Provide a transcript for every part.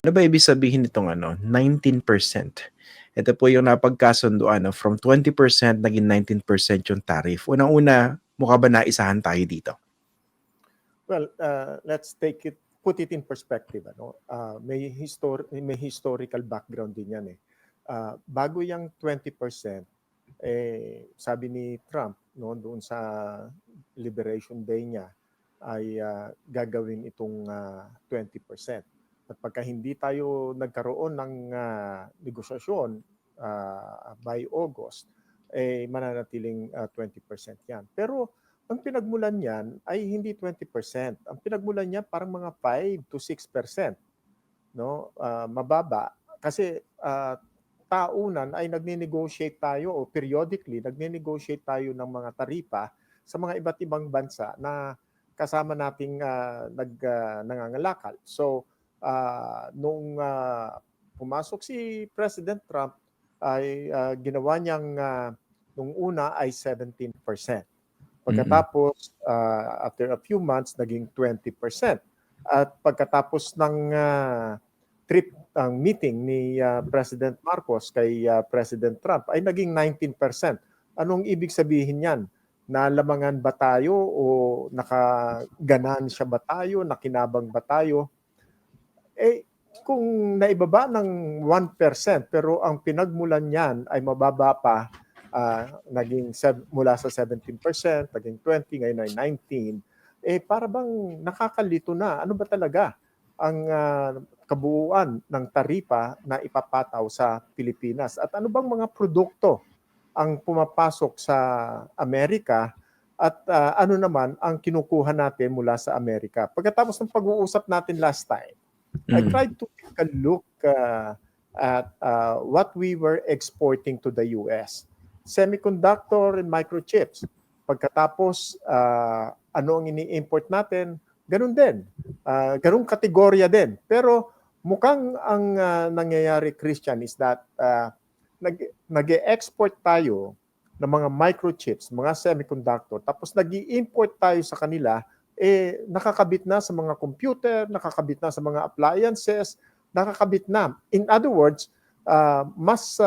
Ano ba ibig sabihin nitong 19%? Ito po yung napagkasunduan 'no, from 20% naging 19% yung tariff. Unang-una, mukha ba naisahan tayo dito? Well, let's put it in perspective. May historical background din yan eh. Bago yung 20%, sabi ni Trump no, doon sa Liberation Day niya, ay gagawin itong 20%. At pagka hindi tayo nagkaroon ng negosasyon by August, mananatiling 20% yan. Pero ang pinagmulan niyan ay hindi 20%. Ang pinagmulan niya parang mga 5 to 6%. No? Mababa. Kasi taunan ay nagne-negotiate tayo o periodically nagne-negotiate tayo ng mga taripa sa mga iba't ibang bansa na kasama nating nangangalakal. So, nung pumasok si President Trump, ay ginawa niyang nung una ay 17%. Pagkatapos, after a few months, naging 20%. At pagkatapos ng ang meeting ni President Marcos kay President Trump ay naging 19%. Anong ibig sabihin yan? Nalamangan ba tayo o nakaganansya ba tayo, nakinabang ba tayo? Kung naibaba ng 1% pero ang pinagmulan niyan ay mababa pa, naging mula sa 17%, naging 20%, ngayon ay 19%, para bang nakakalito na. Ano ba talaga ang kabuuan ng taripa na ipapataw sa Pilipinas? At ano bang mga produkto ang pumapasok sa Amerika at ano naman ang kinukuha natin mula sa Amerika? Pagkatapos ng pag-uusap natin last time, I tried to take a look at what we were exporting to the US. Semiconductor and microchips. Pagkatapos, ano ang ini-import natin? Ganun din. Ganung kategorya din. Pero mukhang ang nangyayari, Christian, is that nag-export tayo ng mga microchips, mga semiconductor, tapos nag-i-import tayo sa kanila, nakakabit na sa mga computer, nakakabit na sa mga appliances, nakakabit na. In other words, mas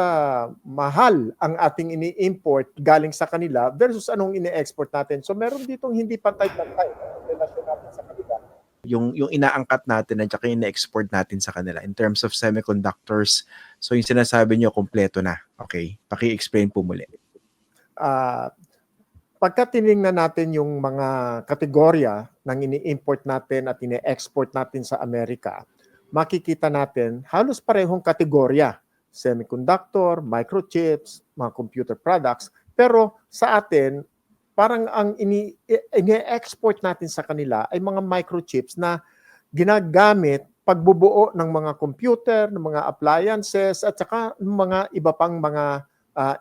mahal ang ating ini-import galing sa kanila versus anong ini-export natin. So meron ditong hindi pantay-pantay relasyon natin sa kanila. Yung inaangkat natin at saka yung na-export natin sa kanila in terms of semiconductors. So yung sinasabi niyo kompleto na. Okay, paki-explain po muli. Pagka tinignan natin yung mga kategorya ng ini-import natin at ini-export natin sa Amerika, makikita natin halos parehong kategorya. Semiconductor, microchips, mga computer products. Pero sa atin, parang ang ini-export natin sa kanila ay mga microchips na ginagamit pagbubuo ng mga computer, ng mga appliances, at saka ng mga iba pang mga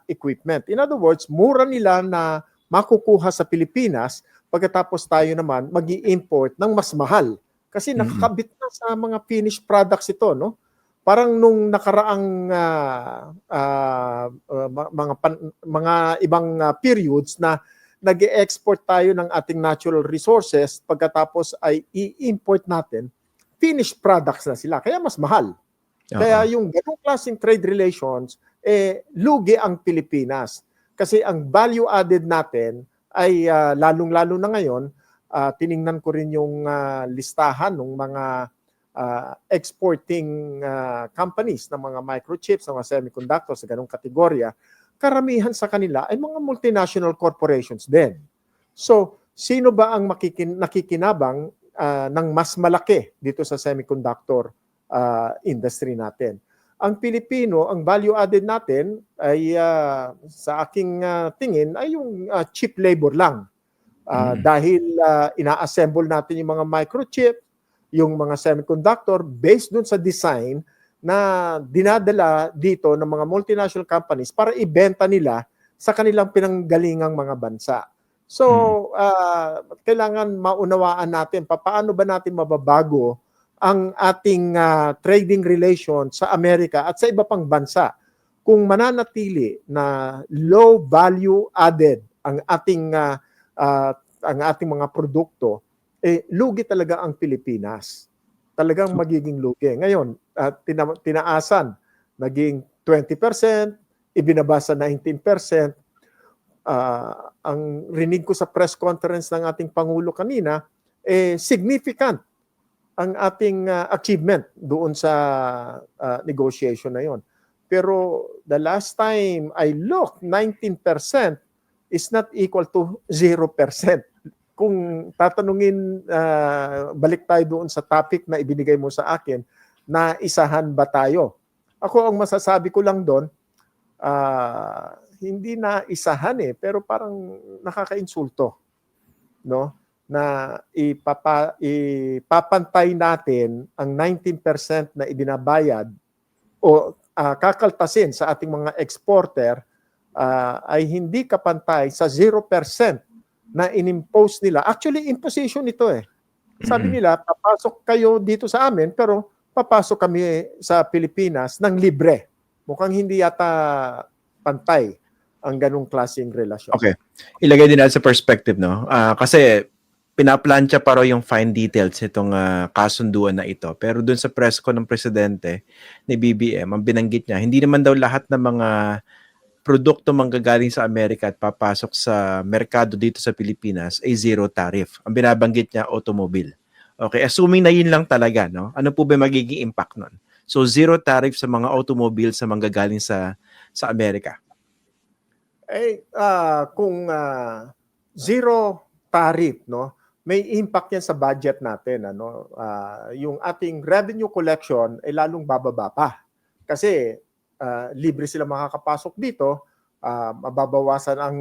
equipment. In other words, mura nila na makukuha sa Pilipinas, pagkatapos tayo naman mag-i-import ng mas mahal. Kasi nakakabit na sa mga finished products ito, no? Parang nung nakaraang mga ibang periods na nag-export tayo ng ating natural resources, pagkatapos ay i-import natin, finished products na sila. Kaya mas mahal. Kaya yung ganung klaseng trade relations, lugi ang Pilipinas. Kasi ang value added natin ay lalong-lalo na ngayon, tiningnan ko rin yung listahan ng mga exporting companies ng mga microchips, ng mga semiconductors sa ganung kategorya, karamihan sa kanila ay mga multinational corporations din. So, sino ba ang nakikinabang ng mas malaki dito sa semiconductor industry natin? Ang Pilipino, ang value added natin ay sa aking tingin ay yung cheap labor lang. Dahil ina-assemble natin yung mga microchip, yung mga semiconductor based dun sa design na dinadala dito ng mga multinational companies para ibenta nila sa kanilang pinanggalingang mga bansa. So, kailangan maunawaan natin paano ba natin mababago ang ating trading relation sa Amerika at sa iba pang bansa kung mananatili na low value added ang ating mga produkto, lugi talaga ang Pilipinas. Talagang magiging lugi. Ngayon, tinaasan, naging 20%, ibinabasa 19%. Ang rinig ko sa press conference ng ating Pangulo kanina, significant ang ating achievement doon sa negotiation na yon. Pero the last time I looked, 19% is not equal to 0%. Kung tatanungin, balik tayo doon sa topic na ibinigay mo sa akin, na isahan ba tayo? Ako, ang masasabi ko lang doon, hindi na isahan pero parang nakakainsulto, no? Na ipapantay natin ang 19% na ibinabayad o kakaltasin sa ating mga exporter ay hindi kapantay sa 0% na inimpose nila. Actually, imposition ito Sabi nila, papasok kayo dito sa amin, pero papasok kami sa Pilipinas ng libre. Mukhang hindi yata pantay ang ganung klaseng relasyon. Okay. Ilagay din natin sa perspective, no? Kasi pinaplantya pa raw yung fine details itong kasunduan na ito. Pero dun sa press ko ng presidente ni BBM, ang binanggit niya, hindi naman daw lahat ng mga produkto manggagaling sa Amerika at papasok sa merkado dito sa Pilipinas ay zero tariff. Ang binabanggit niya, automobile. Okay, assuming na yun lang talaga, no? Ano po ba magiging impact nun? So, zero tariff sa mga automobile sa manggagaling sa Amerika. Kung zero tariff, no, may impact yan sa budget natin. Yung ating revenue collection ay lalong bababa pa. Kasi libre sila makakapasok dito, mababawasan ang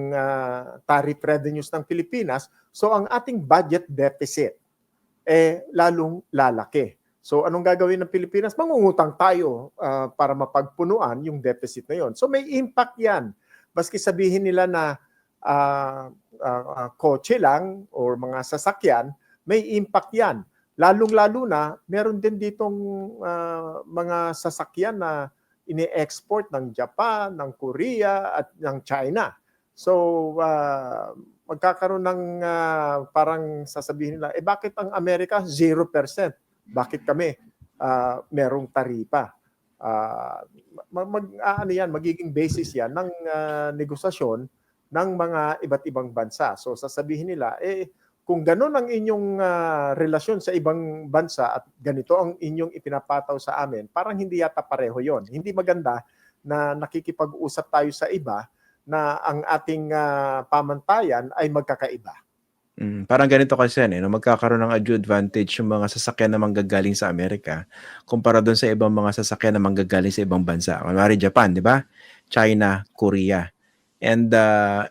tariff revenues ng Pilipinas. So ang ating budget deficit lalong lalaki. So anong gagawin ng Pilipinas? Mangungutang tayo para mapagpunuan yung deficit na yon. So may impact yan. Baski sabihin nila na kotse lang or mga sasakyan, may impact yan. Lalong-lalo na, meron din ditong mga sasakyan na ini-export ng Japan, ng Korea, at ng China. So, magkakaroon ng parang sasabihin nila, bakit ang Amerika 0%? Bakit kami merong taripa? Magiging basis yan ng negosasyon ng mga iba't ibang bansa. So sasabihin nila, kung gano'n ang inyong relasyon sa ibang bansa at ganito ang inyong ipinapataw sa amin, parang hindi yata pareho yon. Hindi maganda na nakikipag-usap tayo sa iba na ang ating pamantayan ay magkakaiba. Parang ganito kasi no? Magkakaroon ng advantage yung mga sasakyan na manggagaling sa Amerika kumpara doon sa ibang mga sasakyan na manggagaling sa ibang bansa. Kunwari Japan, di ba? China, Korea. And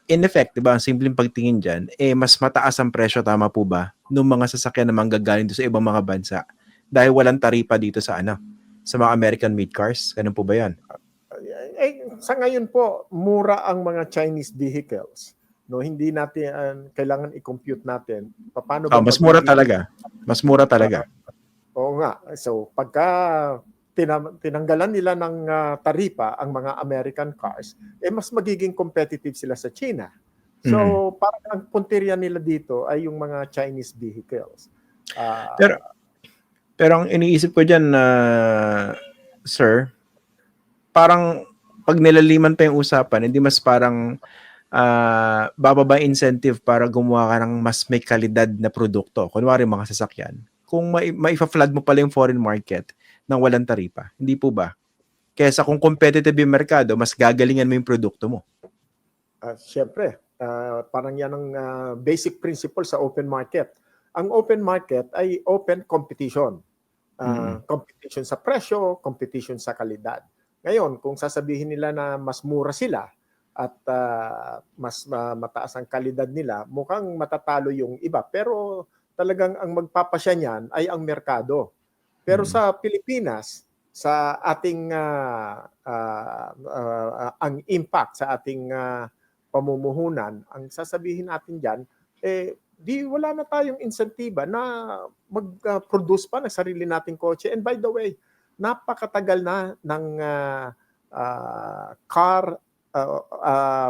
in effect, di ba, ang simpleng pagtingin dyan, mas mataas ang presyo, tama po ba, ng mga sasakyan na manggagaling doon sa ibang mga bansa dahil walang taripa dito sa sa mga American-made cars. Ganun po ba yan? Sa ngayon po, mura ang mga Chinese vehicles. No, hindi natin kailangan i-compute natin paano ba mas mura talaga. Mas mura talaga. Oo nga. So pagka tinanggalan nila ng taripa ang mga American cars, mas magiging competitive sila sa China. So parang ang punteriya nila dito ay yung mga Chinese vehicles. Pero ang iniisip ko diyan sir, parang pag nilaliman pa yung usapan, hindi mas parang bababa incentive para gumawa ka ng mas may kalidad na produkto. Kunwari mga sasakyan. Kung maifa-flood mo pala yung foreign market nang walang taripa. Hindi po ba? Kesa kung competitive yung merkado, mas gagalingan mo yung produkto mo. Siyempre, parang yan ang basic principle sa open market. Ang open market ay open competition. Competition sa presyo, competition sa kalidad. Ngayon, kung sasabihin nila na mas mura sila, at mas mataas ang kalidad nila, mukhang matatalo yung iba. Pero talagang ang magpapasya niyan ay ang merkado. Pero sa Pilipinas, sa ating ang impact sa ating pamumuhunan, ang sasabihin natin diyan, wala na tayong insentiba na mag-produce pa ng sarili nating kotse. And by the way, napakatagal na ng car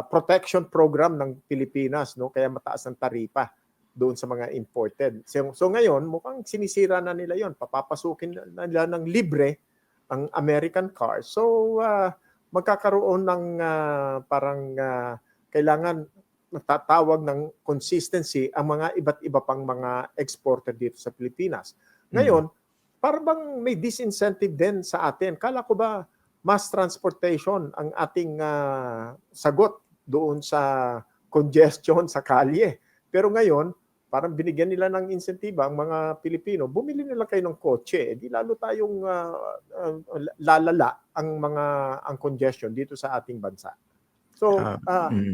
protection program ng Pilipinas, no? Kaya mataas ang taripa doon sa mga imported. So ngayon, mukhang sinisira na nila yon. Papapasukin na nila ng libre ang American car. So magkakaroon ng parang kailangan natatawag ng consistency ang mga iba't iba pang mga exporter dito sa Pilipinas. Ngayon, parang may disincentive din sa atin. Kala ko ba mass transportation ang ating sagot doon sa congestion sa kalye. Pero ngayon, parang binigyan nila ng insentiba ang mga Pilipino, bumili nila kayo ng kotse, di lalo tayong lalala ang congestion dito sa ating bansa. So,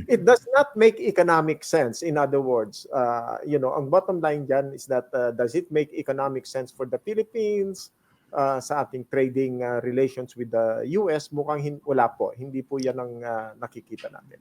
it does not make economic sense. In other words, ang bottom line dyan is that does it make economic sense for the Philippines sa ating trading relations with the US? Mukhang wala po. Hindi po yan ang nakikita natin.